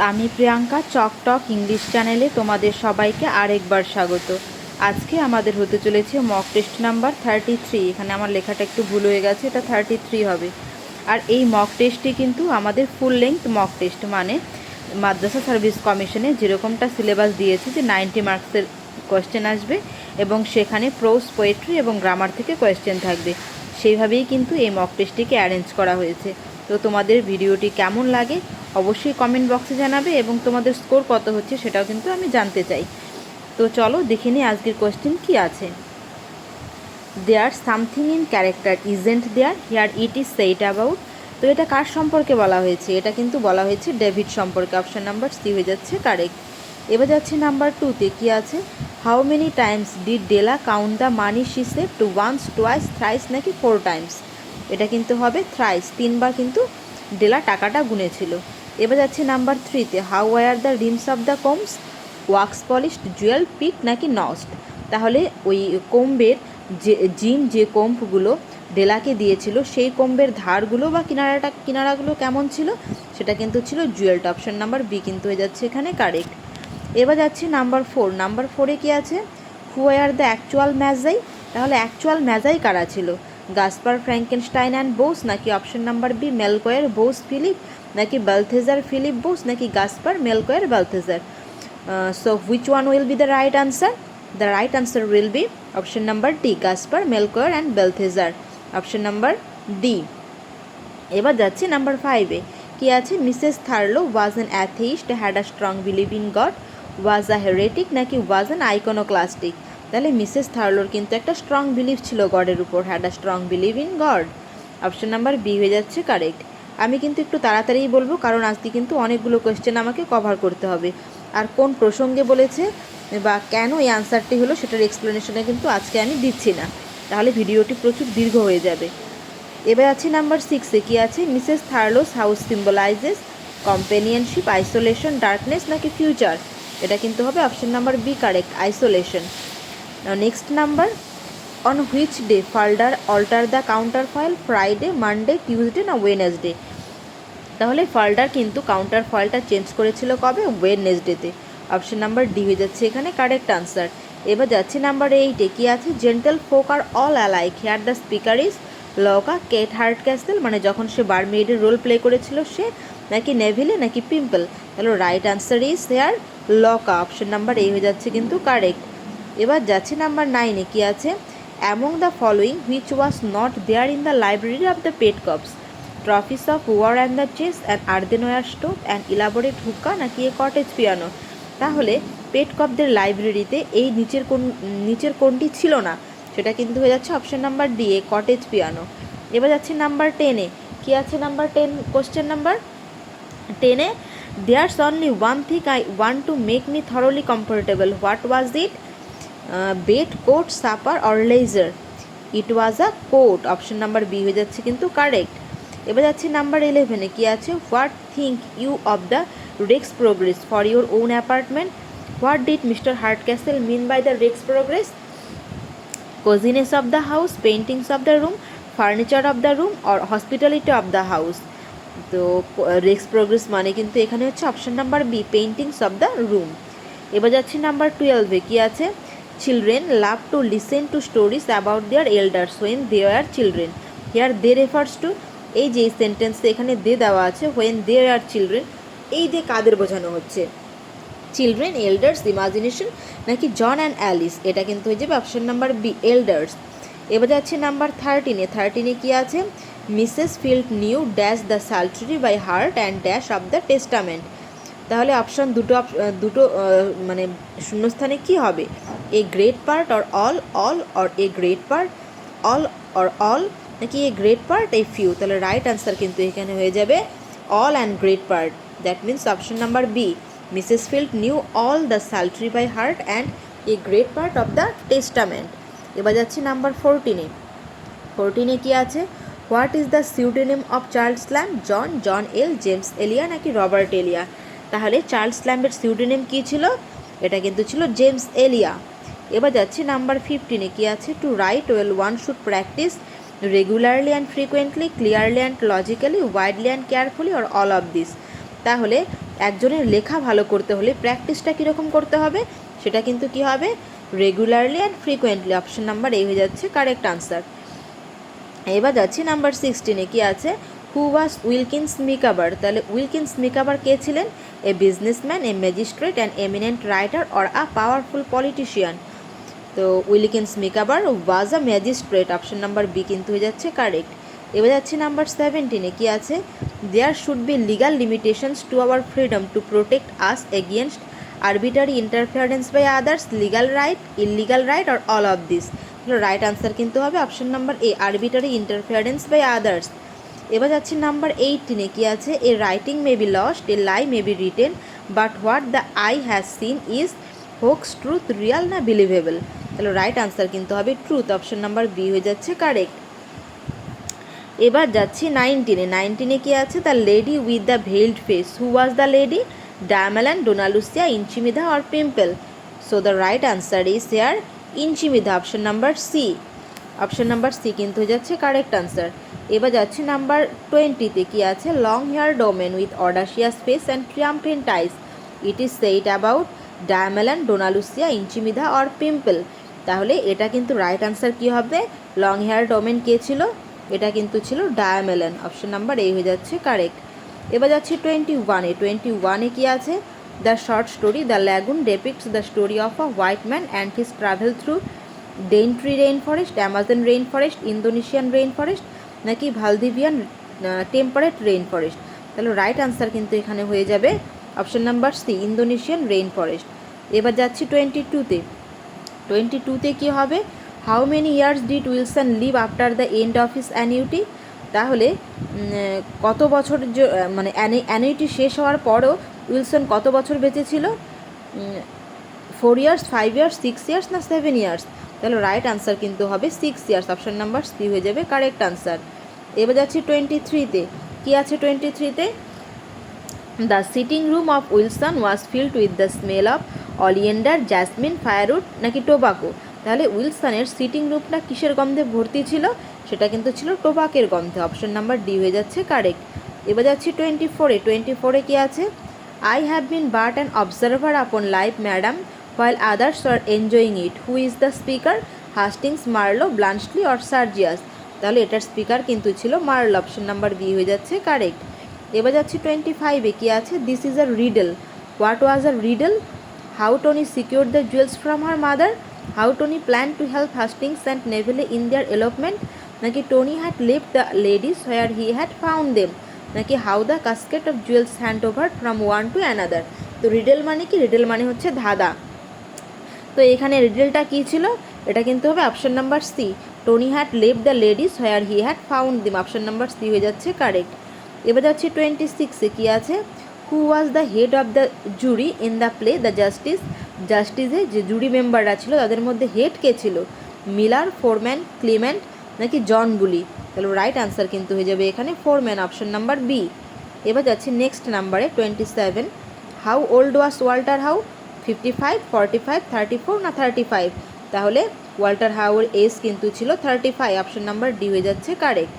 আমি প্রিয়াঙ্কা চকটক ইংলিশ চ্যানেলে তোমাদের সবাইকে আরেকবার স্বাগত। আজকে আমাদের হতে চলেছে মক টেস্ট নাম্বার 33। এখানে আমার লেখাটা একটু ভুল হয়ে গেছে, এটা 33 হবে। আর এই মক টেস্টটি কিন্তু আমাদের ফুল লেংথ মক টেস্ট, মানে মাদ্রাসা সার্ভিস কমিশনে যেরকমটা সিলেবাস দিয়েছে যে 90 মার্কসের কোয়েশ্চেন আসবে এবং সেখানে প্রোজ, পোয়েট্রি এবং গ্রামার থেকে কোয়েশ্চেন থাকবে, সেইভাবেই কিন্তু এই মক টেস্টটিকে অ্যারেঞ্জ করা হয়েছে। তো তোমাদের ভিডিওটি কেমন লাগে অবশ্যই কমেন্ট বক্সে জানাবে এবং তোমাদের স্কোর কত হচ্ছে সেটাও কিন্তু আমি জানতে চাই। তো চলো দেখে নিই আজকের কোয়েশ্চেন কি আছে। There something in character isn't there here it is said about. তো এটা কার সম্পর্কে বলা হয়েছে? এটা কিন্তু বলা হয়েছে ডেভিড সম্পর্কে। অপশান নাম্বার সি হয়ে যাচ্ছে কারেক্ট। এবার যাচ্ছে নাম্বার 2তে কি আছে, how many times did Della count the money she save to once, twice, thrice নাকি 4 টাইমস? এটা কিন্তু হবে থ্রাইস, 3বার কিন্তু ডেলা টাকাটা গুনেছিল। এবার যাচ্ছে নাম্বার 3তে, how were the rims of the combs, wax polished, jewel, pick নাকি নস্ট? তাহলে ওই কোম্বের যে কোম্বগুলো ডেলাকে দিয়েছিল সেই কোম্বের ধারগুলো বা কিনারাগুলো কেমন ছিল, সেটা কিন্তু ছিল জুয়েলটা। অপশান নাম্বার বি কিন্তু হয়ে যাচ্ছে এখানে কারেক্ট। এবার যাচ্ছে নাম্বার 4। নাম্বার 4-এ কী আছে, হু আর দ্য অ্যাকচুয়াল ম্যাজাই? তাহলে অ্যাকচুয়াল ম্যাজাই কারা ছিল? গাসপার, ফ্র্যাঙ্কেনস্টাইন অ্যান্ড বোস নাকি option number B Melchior, Bose, Philip নাকি বালথেজার, ফিলিপ, বোস নাকি Gaspar, Melchior, Balthazar? So which one will be the right answer? The right answer will be option number D, Gaspar, Melchior and Balthazar. Option number D. এবার যাচ্ছে number 5-এ কি আছে, Mrs Thurlow was an atheist, had a strong believe in God, was a heretic নাকি was an iconoclastic? তাহলে Mrs থার্লোর কিন্তু একটা স্ট্রং বিলিভ ছিল গডের উপর, had a strong believe in God. Option number B হয়ে যাচ্ছে কারেক্ট। আমি কিন্তু একটু তাড়াতাড়িই বলবো কারণ আজকে কিন্তু অনেকগুলো কোয়েশ্চেন আমাকে কভার করতে হবে, আর কোন প্রসঙ্গে বলেছে বা কেন এই আনসারটি হলো সেটার এক্সপ্লেনেশনে কিন্তু আজকে আমি দিচ্ছি না, তাহলে ভিডিওটি প্রচুর দীর্ঘ হয়ে যাবে। এবার আছে নাম্বার 6-এ কি আছে, Mrs Thurlow's house symbolises companionship, isolation, darkness নাকি ফিউচার? এটা কিন্তু হবে option number B correct, isolation. Next number, on which day Falder alter the counterfoil, Friday, Monday, Tuesday না ওয়েনেসডে? তাহলে ফাল্ডার কিন্তু কাউন্টার ফয়েলটা চেঞ্জ করেছিল কবে? ওয়েডনেসডেতে। অপশন নাম্বার ডি হয়ে যাচ্ছে এখানে কারেক্ট আনসার। এবার যাচ্ছে নাম্বার 8-এ কি আছে, gentlefolk are all alike, here the speaker is লকা, কেট হার্টক্যাসল মানে যখন সে বারমেইডের রোল প্লে করেছিল সে, নাকি নেভিলে নাকি পিম্পল? তাহলে রাইট আনসার ইজ হেয়ার লকা। অপশন নাম্বার এ হয়ে যাচ্ছে কিন্তু কারেক্ট। এবার যাচ্ছে নাম্বার 9-এ কি আছে, among the following which was not there in the library of the pet cops, trophies of war and the chase, and earthenware stove, and elaborate hookah নাকি এ কটেজ পিয়ানো? তাহলে পেট কপদের লাইব্রেরিতে এই নিচের কোনটি ছিল না? সেটা কিন্তু হয়ে যাচ্ছে option number D, a cottage piano. এবার যাচ্ছে নাম্বার 10-এ কি আছে, নাম্বার 10 কোশ্চেন নাম্বার 10-এ, there's only one thing I want to make me thoroughly comfortable, what was it? Bed, coat, supper or leisure? It was a coat. Option number B হয়ে যাচ্ছে কিন্তু correct. এবার যাচ্ছে number 11-এ কি আছে, what think you of the rake's progress for your own apartment, what did mister Hartcastle mean by the rake's progress? Cosiness of the house, paintings of the room, furniture of the room or hospitality of the house? তো rake's progress মানে কিন্তু এখানে হচ্ছে option number B, paintings of the room. এবার যাচ্ছে number 12-এ কি আছে, children love to listen to stories about their elders when they are children, here they refers to? এই যে সেন্টেন্সে এখানে দে দেওয়া আছে, হোয়েন দে আর চিলড্রেন, এই দে কাদের বোঝানো হচ্ছে? চিলড্রেন, এল্ডার্স, ইমাজিনেশন নাকি জন অ্যান্ড অ্যালিস? এটা কিন্তু হয়ে যাবে অপশন নাম্বার বি, এল্ডার্স। এবার যাচ্ছে নাম্বার 13-এ কি আছে, Mrs Field knew dash the psalter by heart and dash of the Testament? তাহলে অপশান দুটো মানে শূন্যস্থানে কি হবে, a great part or all or a great part all or all নাকি a great part a few? তাহলে right answer কিন্তু এখানে হয়ে যাবে all and great part. That means option number B, Mrs Field knew all the psalter by heart and a great part of the Testament. এবার যাচ্ছি number 14-এ কি আছে, what is the pseudonym of Charles Lamb, John L, James Elia নাকি Robert এলিয়া? তাহলে Charles ল্যাম্বের pseudonym কী ছিল? এটা কিন্তু ছিল জেমস এলিয়া। এবার যাচ্ছি নাম্বার 15-এ কি আছে, to write well one should practise regularly and frequently, clearly and logically, widely and carefully or all of this? তাহলে একজনের লেখা ভালো করতে হলে প্র্যাকটিসটা কীরকম করতে হবে, সেটা কিন্তু কী হবে, regularly and frequently. Option number A হয়ে যাচ্ছে কারেক্ট আনসার। এবার যাচ্ছি নাম্বার 16-এ কী আছে, হু ওয়াজ উইলকিন্স মিকাবার। তাহলে উইলকিন্স মিকাবার কে ছিলেন? A businessman, a magistrate, an eminent writer or a powerful politician. তো Wilkins Micawber was a magistrate. Option number B কিন্তু হয়ে যাচ্ছে কারেক্ট। এবার যাচ্ছি নাম্বার 17-এ কী আছে, there should be legal limitations to our freedom to protect us against arbitrary interference by others, legal right, illegal right or all of this. Right answer কিন্তু হবে option number A, arbitrary interference by others. এবার যাচ্ছি number 18-এ কী আছে, a writing may be lost, a lie may be written, but what the eye has seen is hoax, truth, real না believable. তাহলে right answer কিন্তু হবে truth. Option number B হয়ে যাচ্ছে কারেক্ট। এবার যাচ্ছি 19-এ কী আছে, the lady with the veiled face, who was the lady, Diamelan, Dona Lucia, Inchimida or pimple. So the right answer is here Inchimida. Option number C. Option number C কিন্তু হয়ে যাচ্ছে কারেক্ট আনসার। এবার যাচ্ছি নাম্বার 20-তে কী আছে, long hair domain with audacious face and triumphant eyes, it is said about Diamelan, Dona Lucia, Inchimida or pimple. তাহলে এটা কিন্তু রাইট আনসার কী হবে, লং হেয়ার ডোমেন কে ছিল, এটা কিন্তু ছিল ডায়ামেলান। অপশন নাম্বার এ হয়ে যাচ্ছে কারেক্ট। এবার যাচ্ছি 21-এ কী আছে, the short story the lagoon depicts the story of a white man and his travel through Daintree rain forest, Amazon rain forest, Indonesian rain forest নাকি ভালদিভিয়ান টেম্পারেট রেইন ফরেস্ট। তাহলে right answer কিন্তু এখানে হয়ে যাবে option number C, Indonesian rain forest. এবার যাচ্ছি 22-তে কী হবে, how many years did Wilson live after the end of his annuity. তাহলে কত বছর, মানে অ্যানিউটি শেষ হওয়ার পরও উইলসন কত বছর বেঁচে ছিল, 4 ইয়ার্স, 5 ইয়ার্স, 6 ইয়ার্স না 7 ইয়ার্স। তাহলে রাইট আনসার কিন্তু হবে 6 ইয়ার্স। অপশন নাম্বার সি হয়ে যাবে কারেক্ট আনসার। এবার যাচ্ছি 23-তে কী আছে, 23-তে the sitting room of Wilson was filled with the smell of oleander, jasmine, firewood নাকি টোবাকো। তাহলে উইলসনের সিটিং রুমটা কিসের গন্ধে ভর্তি ছিল, সেটা কিন্তু ছিল টোবাকের গন্ধে। অপশন নাম্বার ডি হয়ে যাচ্ছে কারেক্ট। এবার যাচ্ছি 24-এ কী আছে, I have been but an observer upon life madam while others are enjoying it. Who is the speaker? Hastings, Marlow, Bluntschli or Sergius. তাহলে এটার স্পিকার কিন্তু ছিল মার্লো। অপশন নাম্বার বি হয়ে যাচ্ছে কারেক্ট। এবার যাচ্ছি 25-এ কী আছে, this is a riddle, what was a riddle, how Tony secure the jewels from her mother, how Tony plan to help Hastings and Neville in their elopement, নাকি Tony had left the ladies where he had found them, নাকি how the casket of jewels hand over from one to another. তো riddle মানে কি, riddle মানে হচ্ছে ধাঁধা। তো এখানে রিডলটা কী ছিল, এটা কিন্তু হবে option number C, Tony had left the ladies where he had found them. Option number C হয়ে যাচ্ছে কারেক্ট। এবার যাচ্ছি 26-এ কী আছে, who was the head of the jury in the play the Justice. জাস্টিসে যে জুরি মেম্বাররা ছিল তাদের মধ্যে হেড কে ছিল, মিলার, ফোরম্যান, ক্লিমেন্ট নাকি জন বুলি। তাহলে রাইট আনসার কিন্তু হয়ে যাবে এখানে ফোরম্যান। Option number B. এবার যাচ্ছি নেক্সট নাম্বারে 27, how old was Walter how, 55, 45, 34 না 35। তাহলে ওয়াল্টার হাউয়ের এজ কিন্তু ছিল 35। অপশন নাম্বার ডি হয়ে যাচ্ছে কারেক্ট।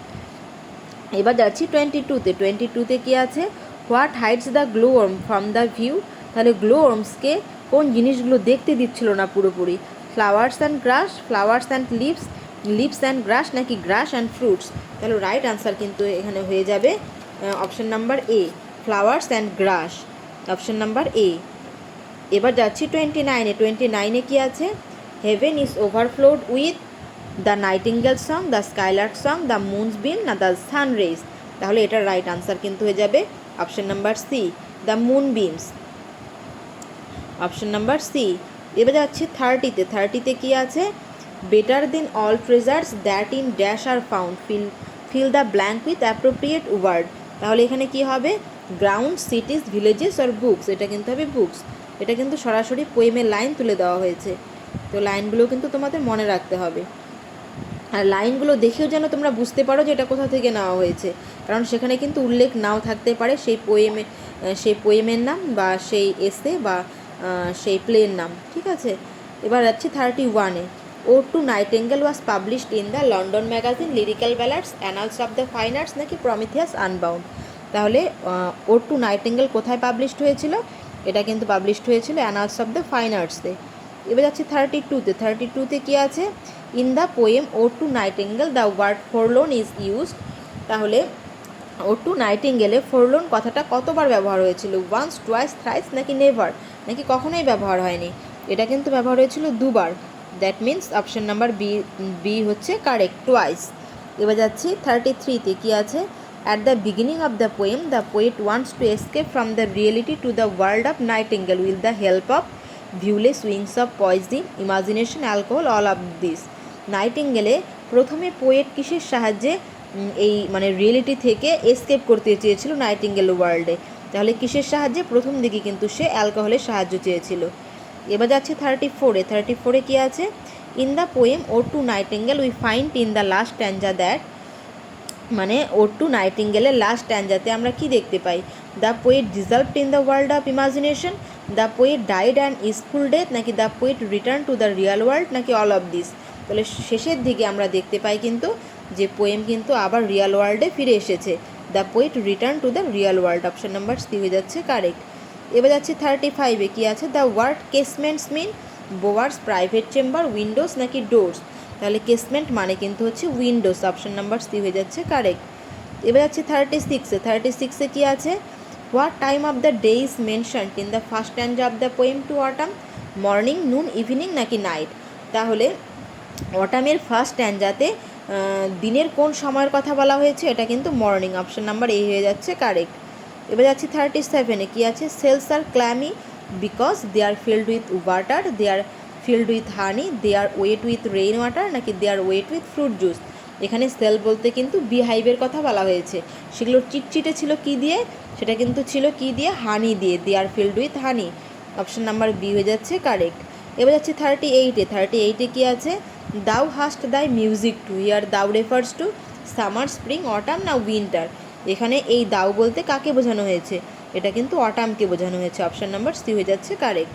এবার যাচ্ছি 22-তে কী আছে, what hides the glow worm from the view. তাহলে গ্লো ওয়ার্মসকে কোন জিনিসগুলো দেখতে দিচ্ছিল না পুরোপুরি, flowers and grass, flowers and leaves, leaves and grass নাকি গ্রাস অ্যান্ড ফ্রুটস। তাহলে রাইট আনসার কিন্তু এখানে হয়ে যাবে option number A, flowers and grass. Option number A. এবার যাচ্ছি 29-এ কী আছে, heaven is overflowed with the nightingale song, the skylark song, the moon's beam না দ্য সান রেজ। তাহলে এটার রাইট আনসার কিন্তু হয়ে যাবে option number C, the moonbeams. Option number C. এবার যাচ্ছি 30-তে কী আছে, better than all treasures that in dash are found, fill the blank with appropriate word. তাহলে এখানে কি হবে, ground, cities, villages or books. এটা কিন্তু হবে বুকস। এটা কিন্তু সরাসরি পোয়েমের লাইন তুলে দেওয়া হয়েছে। তো লাইনগুলো কিন্তু তোমাদের মনে রাখতে হবে, আর লাইনগুলো দেখেও যেন তোমরা বুঝতে পারো যে এটা কোথা থেকে নেওয়া হয়েছে, কারণ সেখানে কিন্তু উল্লেখ নাও থাকতে পারে সেই পোয়েমের নাম বা সেই এসে বা সেই প্লের নাম। ঠিক আছে। এবার যাচ্ছি 31-এ, ode to nightingale was published in the London magazine, lyrical ballads, annals of the fine arts নাকি প্রমিথিয়াস আনবাউন্ড। তাহলে ওড টু নাইটিঙ্গেল কোথায় পাবলিশড হয়েছিল? এটা কিন্তু পাবলিশড হয়েছিল অ্যানালস অফ দ্য ফাইন আর্টসে। এবার যাচ্ছি 32-তে। 32-তে কী আছে? In the poem ode to nightingale the word forlorn is used. তাহলে ওড টু নাইটিঙ্গেলে ফরলোন কথাটা কতবার ব্যবহার হয়েছিল? ওয়ান্স, টুয়াইস, থ্রাইস নাকি নেভার, নাকি কখনোই ব্যবহার হয়নি? এটা কিন্তু ব্যবহার হয়েছিল দুবার। That means option number B হচ্ছে কারেক্ট, টুয়াইস। এবার যাচ্ছি 33-তে কী আছে? At the beginning of the poem the poet wants to escape from the reality to the world of nightingale with the help of viewless wings of poison, imagination, alcohol, all of this. নাইটিঙ্গেলে প্রথমে poet কিসের সাহায্যে এই মানে reality থেকে escape করতে চেয়েছিল nightingale ওয়ার্ল্ডে? তাহলে কিসের সাহায্যে? প্রথম দিকে কিন্তু সে অ্যালকোহলের সাহায্য চেয়েছিল। এবার যাচ্ছে 34-এ। 34-এ কী আছে? In the poem ode to nightingale we find in the last stanza that, মানে ওড টু নাইটিঙ্গেলের লাস্ট স্ট্যাঞ্জাতে আমরা কি দেখতে পাই? The poet dissolved in the world of imagination, the poet died and easeful death, নাকি the poet return to the real world, নাকি all of this. তাহলে শেষের দিকে আমরা দেখতে পাই কিন্তু যে পোয়েম কিন্তু আবার রিয়াল ওয়ার্ল্ডে ফিরে এসেছে। The poet return to the real world, option number C হয়ে যাচ্ছে কারেক্ট। এবার যাচ্ছে 35-এ কী আছে? The word casements mean bowers, private chamber, windows নাকি ডোরস। তাহলে কেসমেন্ট মানে কিন্তু হচ্ছে উইন্ডোজ, অপশন নাম্বার সি হয়ে যাচ্ছে কারেক্ট। এবার যাচ্ছে 36-এ। 36-এ কী আছে? What time of the day is mentioned in the first stanza of the poem to autumn, morning, noon, evening নাকি নাইট। তাহলে অটামের ফার্স্ট স্ট্যাঞ্জাতে দিনের কোন সময়ের কথা বলা হয়েছে? এটা কিন্তু মর্নিং, অপশন নাম্বার এ হয়ে যাচ্ছে কারেক্ট। এবার যাচ্ছি 37-এ কী আছে? Cells are clammy because they are filled with water, they are filled with honey, they are wet with rain water, নাকি they are wet with fruit juice. এখানে cell বলতে কিন্তু বিহাইভের কথা বলা হয়েছে। সেগুলো চিটচিটে ছিল কি দিয়ে? সেটা কিন্তু ছিল কি দিয়ে? হানি দিয়ে। They are filled with honey, option number B হয়ে যাচ্ছে কারেক্ট। এবার যাচ্ছে 38-এ। 38-এ কী আছে? দাউ হাস্ট দাই মিউজিক টু, হিয়ার দাউ refers to summer, spring, autumn না উইন্টার। এখানে এই দাউ বলতে কাকে বোঝানো হয়েছে? এটা কিন্তু অটামকে বোঝানো হয়েছে, অপশন নাম্বার সি হয়ে যাচ্ছে কারেক্ট।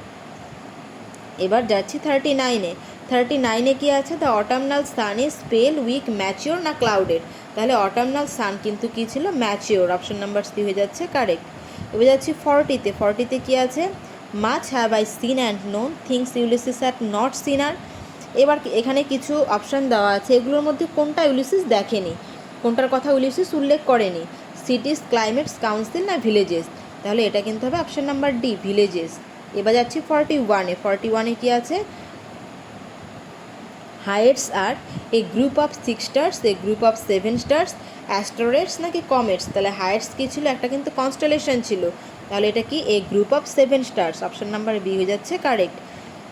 এবার যাচ্ছি 39-এ। 39-এ কী আছে? দ্য অটামনাল সান ইজ পেল, উইক, ম্যাচিওর না ক্লাউডেড। তাহলে অটামনাল সান কিন্তু কী ছিল? ম্যাচিওর, অপশন নাম্বার সি হয়ে যাচ্ছে কারেক্ট। এবার যাচ্ছি 40-তে। 40-তে কী আছে? Much have I seen and known, things Ulysses had not seen আর। এবার এখানে কিছু অপশান দেওয়া আছে, এগুলোর মধ্যে কোনটা ইউলিসিস দেখেনি, কোনটার কথা ইউলিসিস উল্লেখ করেনি? সিটিস, ক্লাইমেটস, কাউন্সিল না ভিলেজেস। তাহলে এটা কিন্তু হবে অপশান নাম্বার ডি, ভিলেজেস। এবার যাচ্ছি 41-এ। 41-এ কী আছে? Hyades are a group of 6 stars, a group of 7 stars, asteroids নাকি কমেটস। তাহলে হাইটস কী ছিল? একটা কিন্তু কনস্টেলেশন ছিল। তাহলে এটা কি? A group of 7 stars, option number B হয়ে যাচ্ছে কারেক্ট।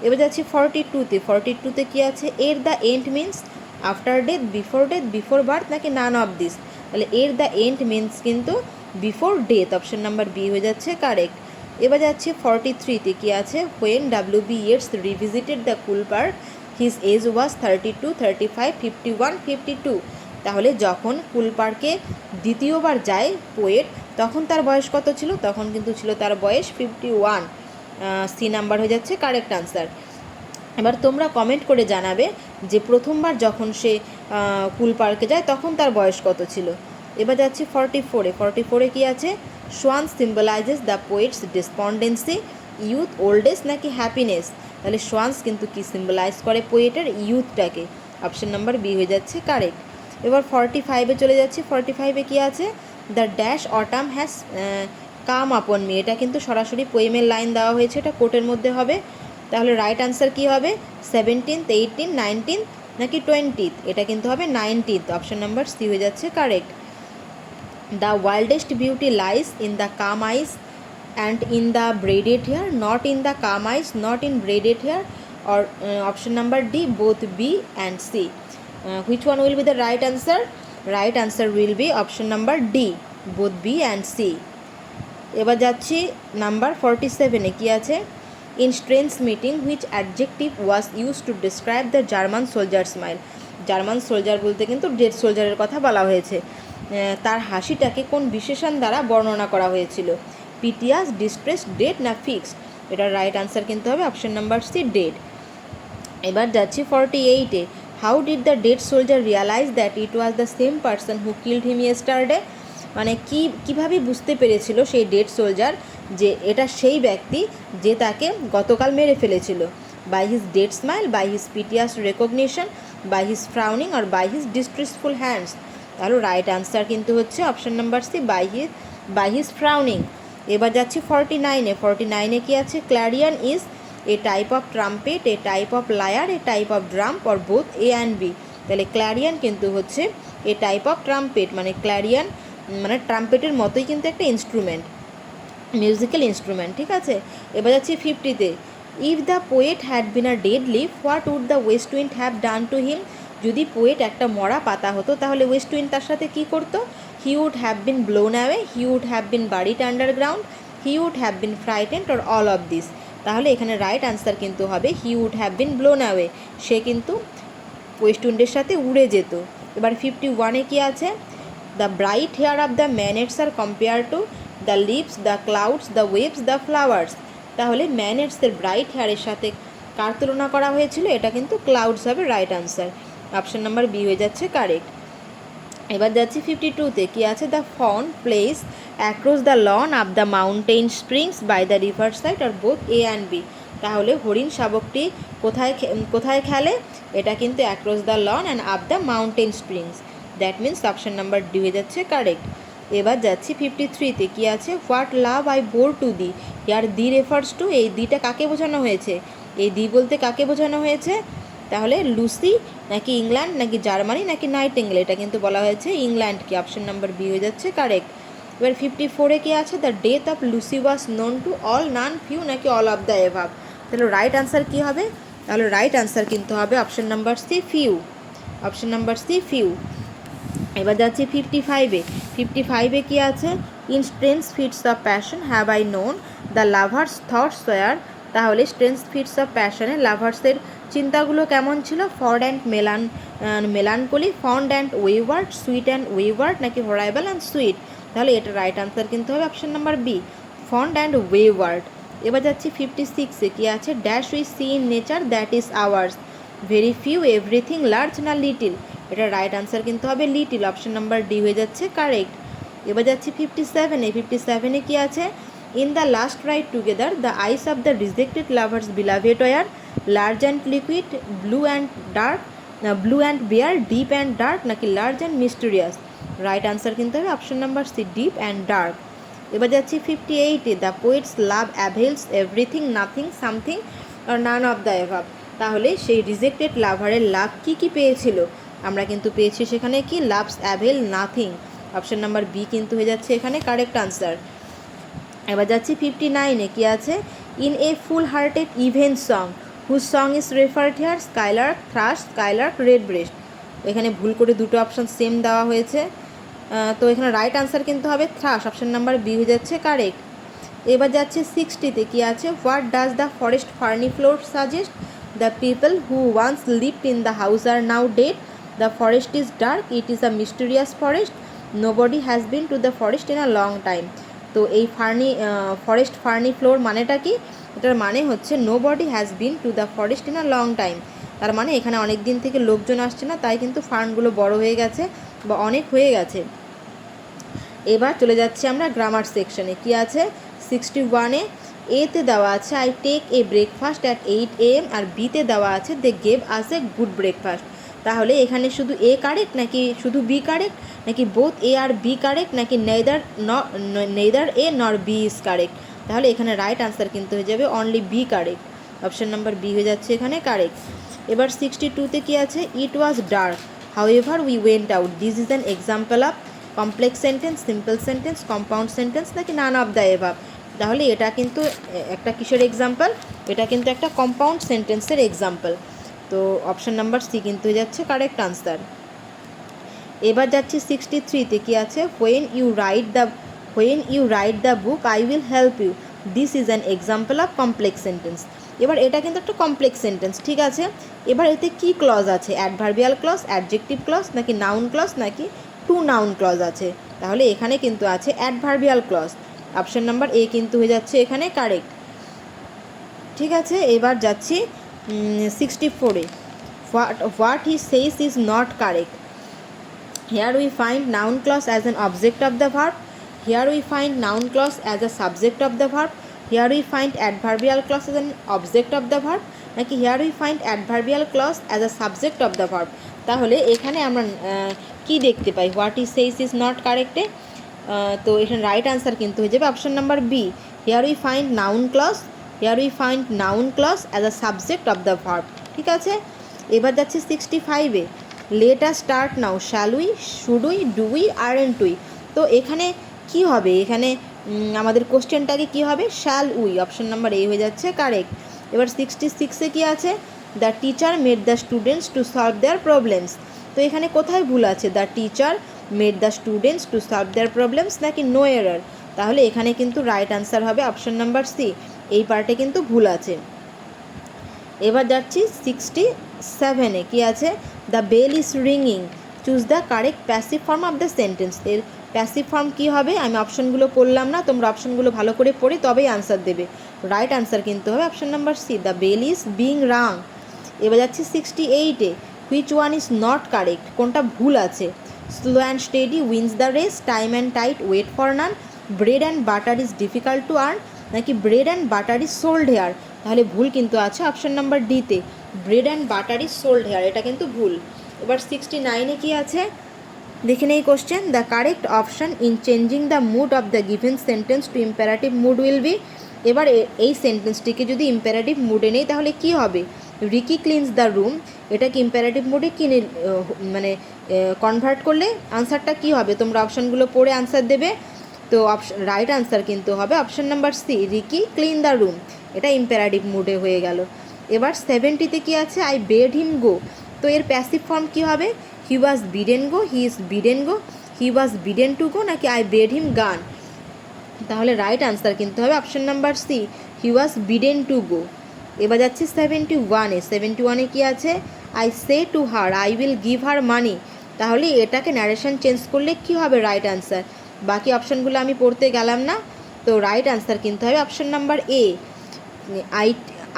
এবার যাচ্ছি 42-তে। 42-তে কী আছে? Ere the end means after death, before birth নাকি নান অফ দিস। তাহলে এর দ্য এন্ড মিন্স কিন্তু before death, option number B হয়ে যাচ্ছে কারেক্ট। এবার যাচ্ছে 43-তে কী আছে? When W B. Yeats revisited the Coole Park his age was 32, 35, 51, 52। তাহলে যখন কুল পার্কে দ্বিতীয়বার যায় পোয়েট, তখন তার বয়স কত ছিল? তখন কিন্তু ছিল তার বয়স 51, সি নাম্বার হয়ে যাচ্ছে কারেক্ট আনসার। এবার তোমরা কমেন্ট করে জানাবে যে প্রথমবার যখন সে কুল পার্কে যায় তখন তার বয়স কত ছিল। এবার যাচ্ছি 44-এ। 44-এ কী আছে? Swan symbolizes the poet's despondency, youth, old age নাকি হ্যাপিনেস। তাহলে সোয়ান্স কিন্তু কি সিম্বলাইজ করে? পোয়েটের ইউথটাকে, অপশন নাম্বার বি হয়ে যাচ্ছে কারেক্ট। এবার 45-এ চলে যাচ্ছি। 45-এ কী আছে? The dash autumn has come upon me. এটা কিন্তু সরাসরি পোয়েমের লাইন দেওয়া হয়েছে, এটা কোটের মধ্যে হবে। তাহলে রাইট আনসার কী হবে? 17th, 18th, 19th নাকি 20th। এটা কিন্তু হবে 19th, অপশন নাম্বার সি হয়ে যাচ্ছে correct. The wildest beauty lies in the calm eyes and in the braided hair, not in the calm eyes, not in braided hair, or option number D, both B and C. Which one will be the right answer? Right answer will be option number D, both B and C. এবার যাচ্ছি number 47-এ কী আছে? In strange meeting which adjective was use to describe the German soldier smile. German soldier বলতে কিন্তু dead সোলজারের কথা বলা হয়েছে। তার হাসিটাকে কোন বিশেষণ দ্বারা বর্ণনা করা হয়েছিল? পিটিয়াস, ডিস্ট্রেস, ডেড না ফিক্সড। এটার রাইট আনসার কিন্তু হবে অপশন নাম্বার সি, ডেড। এবার যাচ্ছি 48-এ। How did the dead soldier realize that it was the same person who killed him yesterday? মানে কীভাবে বুঝতে পেরেছিল সেই ডেড সোলজার যে এটা সেই ব্যক্তি যে তাকে গতকাল মেরে ফেলেছিল? By his dead smile, by his piteous recognition, by his frowning আর বাই হিজ ডিস্ট্রেসফুল হ্যান্ডস। তাহলে রাইট আনসার কিন্তু হচ্ছে option number C, by his frowning. এবার যাচ্ছি 49-এ। 49-এ কী আছে? Clarion is a type of trumpet, a type of lyre, a type of drum or both A and B. তাহলে ক্ল্যারিয়ন কিন্তু হচ্ছে এ টাইপ অফ ট্রাম্পেট, মানে ক্ল্যারিয়ন মানে ট্রাম্পেটের মতোই কিন্তু একটা ইনস্ট্রুমেন্ট, মিউজিক্যাল ইনস্ট্রুমেন্ট। ঠিক আছে, এবার যাচ্ছি 50-তে। If the poet had been a dead leaf, what would the west wind have done to him? যদি পোয়েট একটা মরা পাতা হতো তাহলে ওয়েস্ট উইন্ড তার সাথে কী করতো? He would have been blown away, he would have been buried underground, he would have been frightened or all of this. তাহলে এখানে রাইট আনসার কিন্তু হবে he would have been blown away, সে কিন্তু ওয়েস্ট উইন্ডের সাথে উড়ে যেত। এবার 51-এ কী আছে? The bright hair of the Maenads are compare to the leaves, the clouds, the waves, the flowers. তাহলে ম্যানেটসের ব্রাইট হেয়ারের সাথে কার তুলনা করা হয়েছিল? এটা কিন্তু ক্লাউডস হবে right answer. Option number B হয়ে যাচ্ছে কারেক্ট। এবার যাচ্ছি 52-তে। কী আছে? The fawn plays across the lawn up the mountain springs by the riverside or both A and B. তাহলে হরিণ শাবকটি কোথায় খেলে? এটা কিন্তু across the lawn and up the mountain springs. That means option number D হয়ে যাচ্ছে correct. এবার যাচ্ছি 53-তে। কী আছে? What love I bore to the. Year the refers to, এই দিটা কাকে বোঝানো হয়েছে? এই দি বলতে কাকে বোঝানো হয়েছে? তাহলে লুসি নাকি ইংল্যান্ড নাকি জার্মানি নাকি নাইটিঙ্গেল? এটা কিন্তু বলা হয়েছে ইংল্যান্ডকে। অপশান নাম্বার বি হয়ে যাচ্ছে কারেক্ট। এবার 54-এ কী আছে? The death of Lucy was known to all, none, few নাকি অল অফ দ্য এভাব। তাহলে রাইট আনসার কী হবে? তাহলে রাইট আনসার কিন্তু হবে option number C, few. Option number C, few. এবার যাচ্ছি 55-এ। 55-এ কী আছে? In strange fits of passion have I known the lovers thoughts were. তাহলে স্ট্রেন্স ফিটস অফ প্যাশনে লাভার্সের চিন্তাগুলো কেমন ছিল? Fond and melancholy, fond and ওয়েওয়ার্ড, sweet and ওয়েওয়ার্ড নাকি হরাইবল অ্যান্ড সুইট? তাহলে এটা রাইট আনসার কিন্তু হবে option number B, fond and wayward. এবার যাচ্ছি 56-এ। কী আছে? Dash we see in nature that is ours, very few, everything, large না লিটিল? এটা রাইট আনসার কিন্তু হবে লিটিল। অপশান নাম্বার ডি হয়ে যাচ্ছে কারেক্ট। এবার যাচ্ছি 57-এ। 57-এ কী আছে? In the last ride together the eyes of the rejected lovers beloved were large and liquid, blue and dark, blue and bare, deep and dark নাকি large and mysterious? Right answer কিন্তু হবে option number C, deep and dark. এবার যাচ্ছি 58-এ। The poets love avails everything, nothing, something আর none of the above. তাহলে সেই rejected লাভারের লাভ কী পেয়েছিল? আমরা কিন্তু পেয়েছি সেখানে কি? Loves avail nothing. Option number B কিন্তু হয়ে যাচ্ছে এখানে কারেক্ট আনসার। এবার যাচ্ছি 59-এ। কী আছে? In a full hearted evensong whose song is referred here skylark, thrush, skylark, redbreast. এখানে ভুল করে দুটো অপশান সেম দেওয়া হয়েছে, তো এখানে রাইট আনসার কিন্তু হবে থ্রাশ। অপশান নাম্বার বি হয়ে যাচ্ছে কারেক্ট। এবার যাচ্ছে 60-তে। কী আছে? What does the forest ferny floor suggest? The people who once lived in the house are now dead, the forest is dark, it is a mysterious forest, nobody has been to the forest in a long time. তো এই forest ferny floor মানেটা কি? এটার মানে হচ্ছে nobody has been to the forest in a long time. তার মানে এখানে অনেক দিন থেকে লোকজন আসছে না, তাই কিন্তু ফার্নগুলো বড় হয়ে গেছে বা অনেক হয়ে গেছে। এবার চলে যাচ্ছি আমরা গ্রামার সেকশনে। কি আছে? 61-এ এতে দেওয়া আছে I take a breakfast at 8 AM আর বিতে দেওয়া আছে they gave us a good breakfast. তাহলে এখানে শুধু এ কারেক্ট নাকি শুধু বি কারেক্ট, নাকি বোথ এ আর বি কারেক্ট, নাকি neither A nor B is correct? তাহলে এখানে রাইট আনসার কিন্তু হয়ে যাবে only B correct. Option number B হয়ে যাচ্ছে এখানে কারেক্ট। এবার 62-তে কী আছে? It was dark however we went out, this is an example of complex sentence, simple sentence, compound sentence নাকি নান অফ দ্য এভাব? তাহলে এটা কিন্তু একটা কিসের এক্সাম্পল? এটা কিন্তু একটা কম্পাউন্ড সেন্টেন্সের এক্সাম্পল। তো অপশান নাম্বার সি কিন্তু হয়ে যাচ্ছে কারেক্ট আনসার। এবার যাচ্ছে 63-তে কী আছে? When you write the book I will help you, this is an example of complex sentence. এবার এটা কিন্তু একটা কমপ্লেক্স সেন্টেন্স, ঠিক আছে। এবার এতে কী ক্লজ আছে? অ্যাডভার্বিয়াল ক্লজ, অ্যাডজেক্টিভ ক্লজ নাকি নাউন ক্লজ নাকি টু নাউন ক্লজ আছে? তাহলে এখানে কিন্তু আছে adverbial clause. Option number A কিন্তু হয়ে যাচ্ছে এখানে কারেক্ট, ঠিক আছে। এবার যাচ্ছি 64-এ। What he says is not correct. Here we find noun clause as an object of the verb. Here we find noun clause as a subject of the verb. Here we find adverbial clause as an object of the verb. নাকি here we find adverbial clause as a subject of the verb. তাহলে এখানে আমরা কি দেখতে পাই, what is says is not কারেক্টে। তো এখানে রাইট আনসার কিন্তু হয়ে যাবে option number B. Here we find noun clause, here we find noun clause as a subject of the verb. ঠিক আছে, এবার যাচ্ছে 65-এ। Let us start now, shall we, should we, do we, aren't we. তো এখানে কি হবে, এখানে আমাদের কোশ্চেনটাকে কি হবে, shall we, option number A হয়ে যাচ্ছে কারেক্ট। এবার 66-এ কি আছে, the teacher made the students to solve their problems. তো এখানে কোথায় ভুল আছে, the teacher made the students to solve their problems নাকি নো এরার। তাহলে এখানে কিন্তু রাইট আনসার হবে অপশন নাম্বার সি, এই পার্টে কিন্তু ভুল আছে। এবার যাচ্ছি 67-এ কি আছে, দ্য বেল ইজ রিংইং, choose the correct passive form of the sentence. এর প্যাসিভ ফর্ম কী হবে, আমি অপশনগুলো পড়লাম না, তোমরা অপশনগুলো ভালো করে পড়ে তবেই আনসার দেবে। রাইট আনসার কিন্তু হবে option number C, the bell is being rung. এবার যাচ্ছি 68-এ, which one is not correct, কোনটা ভুল আছে। Slow and steady wins the race, time and tide wait for none, bread and butter is difficult to earn, নাকি bread and butter is sold here. তাহলে ভুল কিন্তু আছে অপশন নাম্বার ডিতে, bread and butter is sold here, এটা কিন্তু ভুল। এবার 69-এ কি আছে দেখে নেই question, the correct option in changing the mood of the given sentence to imperative mood will be. এবার এই সেন্টেন্সটিকে যদি ইম্পারেটিভ মুডে নেই তাহলে কি হবে, রিকি ক্লিনস দ্য রুম, এটাকে ইম্পারেটিভ মুডে কিনে মানে কনভার্ট করলে আনসারটা কি হবে, তোমরা অপশনগুলো পড়ে আনসার দেবে। তো রাইট আনসার কিন্তু হবে option number C, Ricky clean the room, এটা ইম্পারেটিভ মুডে হয়ে গেল। এবার 70-তে কি আছে, আই বেড হিম গো। তো এর প্যাসিভ ফর্ম কি হবে, he was bidden go, he is bidden go, he was bidden to go, নাকি আই বেড হিম গান। তাহলে রাইট আনসার কিন্তু হবে option number C, he was bidden to go. এবার যাচ্ছে 71-এ। 71-এ কি আছে, I say to her I will give her money. তাহলে এটাকে ন্যারেশন চেঞ্জ করলে কি হবে রাইট আনসার, বাকি অপশনগুলো আমি পড়তে গেলাম না। তো রাইট আনসার কিন্তু হবে option number A,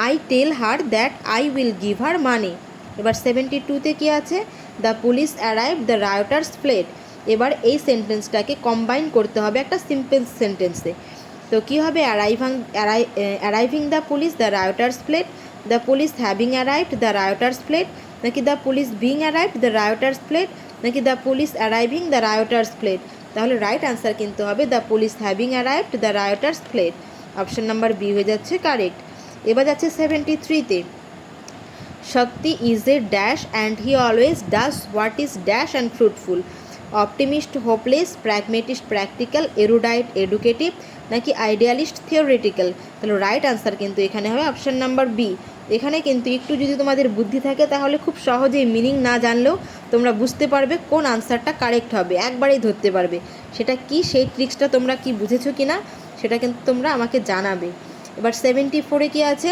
I tell her that I will give her money. এবার 72-তে কি আছে, the police arrive, the rioters fled. এবার এই সেন্টেন্সটাকে কম্বাইন করতে হবে একটা সিম্পল সেন্টেন্সে। তো কী হবে, arriving the police, the rioters fled, the police having arrived, the rioters fled, নাকি the police being arrived, the rioters fled, নাকি the police arriving, the rioters fled. তাহলে রাইট আনসার কিন্তু হবে the police having arrived, the rioters fled, option number B হয়ে যাচ্ছে correct. এবার যাচ্ছে 73-তে, Shakti is a dash and he always does what is dash and fruitful, optimist hopeless, pragmatist practical, এরুডাইট educative, নাকি idealist theoretical. তাহলে right answer কিন্তু এখানে হবে অপশন নাম্বার বি। এখানে কিন্তু একটু যদি তোমাদের বুদ্ধি থাকে তাহলে খুব সহজেই মিনিং না জানলেও তোমরা বুঝতে পারবে কোন আনসারটা কারেক্ট হবে, একবারেই ধরতে পারবে। সেটা কি, সেই ট্রিক্সটা তোমরা কি বুঝেছো কি না সেটা কিন্তু তোমরা আমাকে জানাবে। এবার 74-এ কি আছে,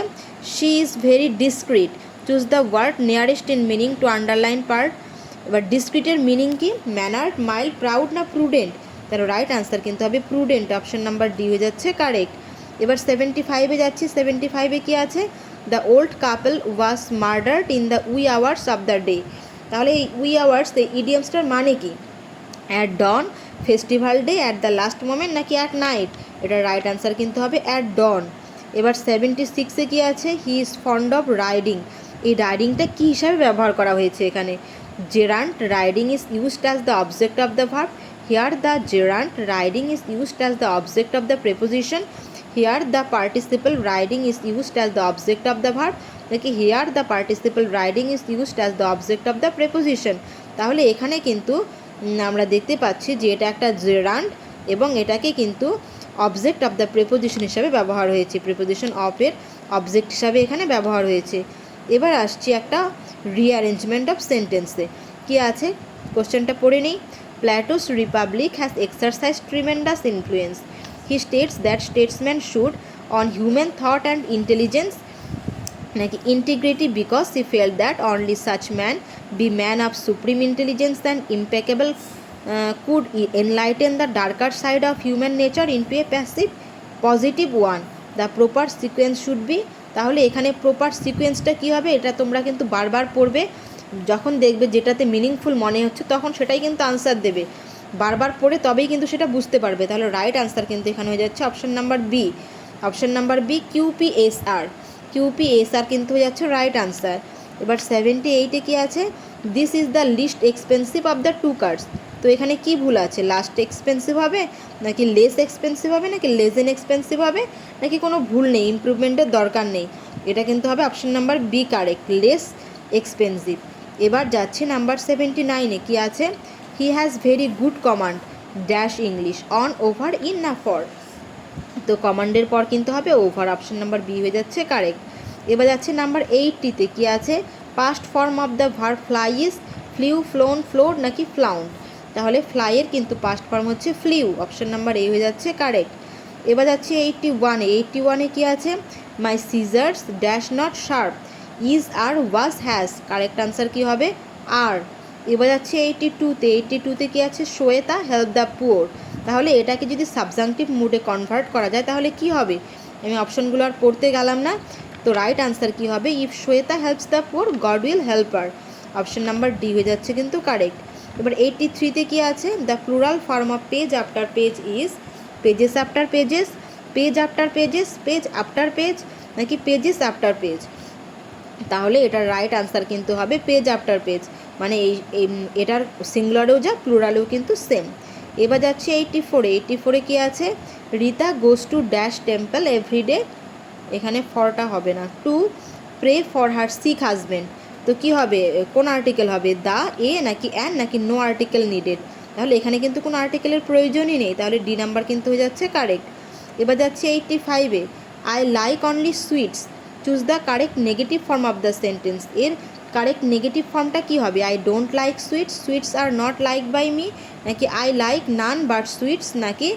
she is very discreet, choose the word nearest in meaning to underline part. এবার ডিসক্রিটের মিনিং কি, ম্যানার্ড, মাইল্ড, প্রাউড না প্রুডেন্ট। তাহলে রাইট আনসার কিন্তু হবে প্রুডেন্ট, অপশন নাম্বার ডি হয়ে যাচ্ছে কারেক্ট। এবার 75-এ যাচ্ছি। 75-এ কি আছে, the old couple was murdered in the we hours of the day. তাহলে এই উই আওয়ার্স, এই ইডিয়ামসটার মানে কি, at dawn, festival day, at the last moment, নাকি অ্যাট নাইট। এটা রাইট আনসার কিন্তু হবে অ্যাট ডন। এবার 76-এ কি আছে, he is fond of riding. এই রাইডিংটা কী হিসাবে ব্যবহার করা হয়েছে এখানে, gerund riding is used as the object of the verb. Here the gerund riding is used as the object of the preposition. Here the participle riding is used as the object of the verb, নাকি here the participle riding is used as the object of the preposition. তাহলে এখানে কিন্তু আমরা দেখতে পাচ্ছি যে এটা একটা জেরান্ট এবং এটাকে কিন্তু অবজেক্ট অফ দ্য প্রেপোজিশন হিসাবে ব্যবহার হয়েছে, প্রেপোজিশন অফের অবজেক্ট হিসাবে এখানে ব্যবহার হয়েছে। এবার আসছি একটা রিঅ্যারেঞ্জমেন্ট অফ সেন্টেন্সে। কি আছে কোশ্চেনটা পড়ে নিই। Plato's Republic has exercise tremendous influence. He states that statesman should on human thought and intelligence, নাকি integrity, because he felt that only such man be man of supreme intelligence and impeccable could enlighten the darker side of human nature into a passive positive one. The proper sequence should be, তাহলে এখানে proper সিকোয়েন্সটা কী হবে এটা তোমরা কিন্তু বারবার পড়বে। যখন দেখবে যেটাতে মিনিংফুল মনে হচ্ছে তখন সেটাই কিন্তু আনসার দেবে, বারবার পড়ে তবেই কিন্তু সেটা বুঝতে পারবে। তাহলে রাইট আনসার কিন্তু এখানে হয়ে যাচ্ছে option number B. Option number B QPSR, QPSR কিন্তু হয়ে যাচ্ছে রাইট আনসার। এবার 78-এ কী আছে, this is the least expensive of the two cars. তো এখানে কি ভুল আছে, লাস্ট এক্সপেন্সিভ হবে নাকি লেস এক্সপেন্সিভ হবে নাকি লেস ইন এক্সপেন্সিভ হবে, নাকি কোনো ভুল নেই, ইমপ্রুভমেন্টের দরকার নেই? এটা কিন্তু হবে option number B correct, less expensive. এবার যাচ্ছে নাম্বার 79-এ কী আছে, he has very good command dash English on over in না ফর। তো কমান্ডের পর কিন্তু হবে ওভার, অপশন নাম্বার বি হয়ে যাচ্ছে কারেক্ট। এবার যাচ্ছে নাম্বার 80-তে কী আছে, past form of the verb fly is flew, flown, flowed নাকি ফ্লাউন্ড। তাহলে ফ্লাইয়ের কিন্তু পাস্ট ফর্ম হচ্ছে ফ্লিউ, অপশন নাম্বার এ হয়ে যাচ্ছে কারেক্ট। এবার যাচ্ছে 81-এ, 81-এ কী আছে, my scissors dash not sharp, is are was has, correct answer কী হবে আর। এবার যাচ্ছে 82-তে, 82-তে কী আছে, শ্বেতা হেল্প দ্য পুয়ার। তাহলে এটাকে যদি সাবজাংটিভ মুডে কনভার্ট করা যায় তাহলে কি হবে, আমি অপশনগুলো আর পড়তে গেলাম না। তো রাইট আনসার কী হবে, if Shweta helps the poor god will help her, option number D হয়ে যাচ্ছে কিন্তু কারেক্ট। এবার 83-তে কী আছে, the plural form of page after page is pages after pages, page after pages, page after page নাকি pages after page. তাহলে এটার right answer কিন্তু হবে পেজ আফটার পেজ, মানে এটার সিঙ্গুলারেও যা প্লুরালেও কিন্তু সেম। এবার যাচ্ছে 84-এ, 84-এ কী আছে, Rita goes to dash temple every day, এখানে ফরটা হবে না, to pray for her sick husband. তো কী হবে, কোন আর্টিকেল হবে, দ্য, এ নাকি অ্যান নাকি নো আর্টিকেল নিডেড। তাহলে এখানে কিন্তু কোনো আর্টিকেলের প্রয়োজনই নেই, তাহলে ডি নাম্বার কিন্তু হয়ে যাচ্ছে কারেক্ট। এবার যাচ্ছে 85-এ, I like only sweets, choose the correct negative form of the sentence. এর কারেক্ট নেগেটিভ ফর্মটা কী হবে, I don't like sweets, sweets are not like by me, নাকি I like none but sweets, নাকি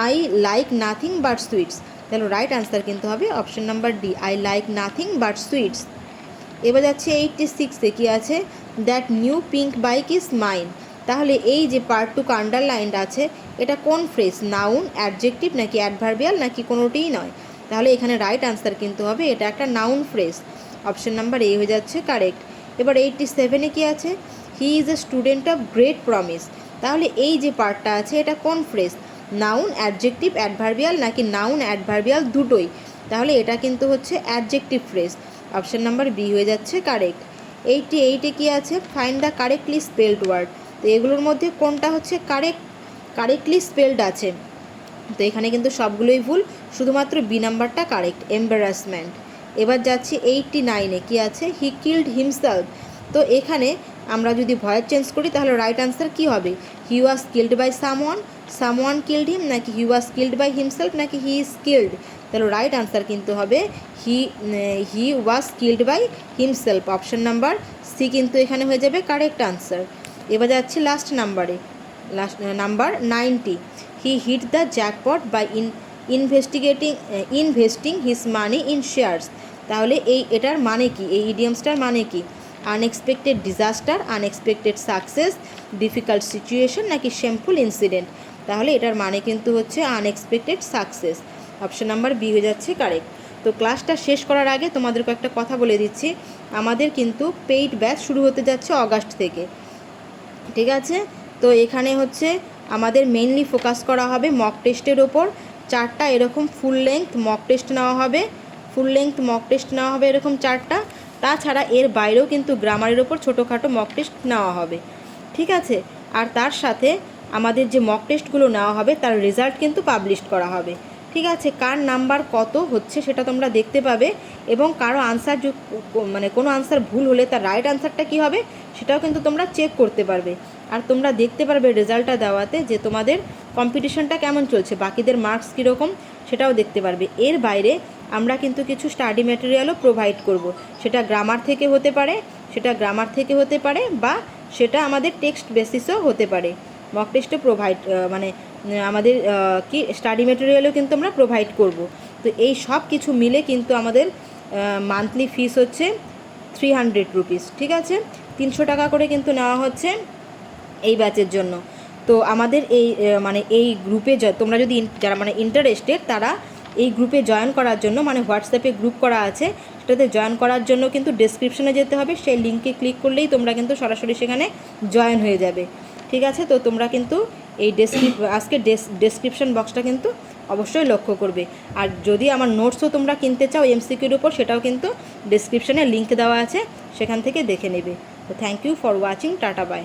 I like nothing but sweets. তাহলে right answer কিন্তু হবে option number D, I like nothing but sweets. এবার যাচ্ছে 86-এ কী আছে, that new pink bike is mine. তাহলে এই যে পার্ট টু আন্ডারলাইন্ড আছে এটা কোন ফ্রেজ, নাউন, অ্যাডজেক্টিভ নাকি অ্যাডভার্বিয়াল নাকি কোনোটিই নয়। তাহলে এখানে রাইট আনসার কিন্তু হবে এটা একটা noun phrase, option number A হয়ে যাচ্ছে কারেক্ট। এবার 87-এ কী আছে, he is a student of great promise. তাহলে এই যে পার্টটা আছে এটা কোন ফ্রেজ, নাউন, অ্যাডজেক্টিভ, অ্যাডভার্বিয়াল নাকি নাউন অ্যাডভার্বিয়াল দুটোই। তাহলে এটা কিন্তু হচ্ছে adjective phrase, option number B হয়ে যাচ্ছে কারেক্ট। 88-এ কী আছে, find the correctly spelled word. তো এগুলোর মধ্যে কোনটা হচ্ছে কারেক্টলি স্পেলড আছে, তো এখানে কিন্তু সবগুলোই ভুল, শুধুমাত্র বি নাম্বারটা কারেক্ট, এম্বারাসমেন্ট। এবার যাচ্ছি 89-এ কী আছে, হি কিল্ড হিমসেলফ। তো এখানে আমরা যদি ভয়েস চেঞ্জ করি তাহলে রাইট আনসার কী হবে, he was killed by someone, someone killed him নাকি he was killed by himself নাকি হি ইজ কিল্ড। তাহলে রাইট আনসার কিন্তু হবে he was killed by himself, option number C কিন্তু এখানে হয়ে যাবে কারেক্ট আনসার। এবার যাচ্ছি last number 90, he hit the jackpot by investing his money in shares. তাহলে এটার মানে কি, এই ইডিয়ামসটার মানে কি, unexpected disaster, unexpected success, difficult situation নাকি শেমফুল ইনসিডেন্ট। তাহলে এটার মানে কিন্তু হচ্ছে unexpected success, option number B হয়ে যাচ্ছে কারেক্ট। তো ক্লাসটা শেষ করার আগে তোমাদেরকে একটা কথা বলে দিচ্ছি, আমাদের কিন্তু পেইড ব্যাচ শুরু হতে যাচ্ছে অগাস্ট থেকে, ঠিক আছে। তো এখানে হচ্ছে আমাদের মেইনলি ফোকাস করা হবে মক টেস্টের ওপর, 4টা এরকম ফুল লেংথ মক টেস্ট নেওয়া হবে, এরকম 4টা। তাছাড়া এর বাইরেও কিন্তু গ্রামারের ওপর ছোটোখাটো মক টেস্ট নেওয়া হবে, ঠিক আছে। আর তার সাথে আমাদের যে মক টেস্টগুলো নেওয়া হবে তার রেজাল্ট কিন্তু পাবলিশ করা হবে, ঠিক আছে। কার নাম্বার কত হচ্ছে সেটা তোমরা দেখতে পাবে, এবং কারো আনসার মানে কোনো আনসার ভুল হলে তার রাইট আনসারটা কী হবে সেটাও কিন্তু তোমরা চেক করতে পারবে। আর তোমরা দেখতে পারবে রেজাল্টটা দেওয়াতে যে তোমাদের কম্পিটিশনটা কেমন চলছে, বাকিদের মার্কস কীরকম সেটাও দেখতে পারবে। এর বাইরে আমরা কিন্তু কিছু স্টাডি ম্যাটেরিয়ালও প্রোভাইড করব, সেটা গ্রামার থেকে হতে পারে বা সেটা আমাদের টেক্সট বেসিসও হতে পারে। মক টেস্টও মানে আমাদের কি স্টাডি ম্যাটেরিয়ালও কিন্তু আমরা প্রোভাইড করব। তো এই সব কিছু মিলে কিন্তু আমাদের মান্থলি ফিস হচ্ছে 300 রুপিস, ঠিক আছে। 300 টাকা করে কিন্তু নেওয়া হচ্ছে এই ব্যাচের জন্য। তো আমাদের এই গ্রুপে তোমরা যদি যারা মানে ইন্টারেস্টেড তারা এই গ্রুপে জয়েন করার জন্য, মানে হোয়াটসঅ্যাপে গ্রুপ করা আছে, সেটাতে জয়েন করার জন্য কিন্তু ডেসক্রিপশনে যেতে হবে। সেই লিঙ্কে ক্লিক করলেই তোমরা কিন্তু সরাসরি সেখানে জয়েন হয়ে যাবে। ঠিক আছে, তো তোমরা কিন্তু এই আজকে ডেসক্রিপশন বক্সটা কিন্তু অবশ্যই লক্ষ্য করবে। আর যদি আমার নোটসও তোমরা কিনতে চাও এমসিকিউর উপর, সেটাও কিন্তু ডেসক্রিপশনে লিঙ্ক দেওয়া আছে, সেখান থেকে দেখে নেবে। তো থ্যাংক ইউ ফর ওয়াচিং, টাটা বাই।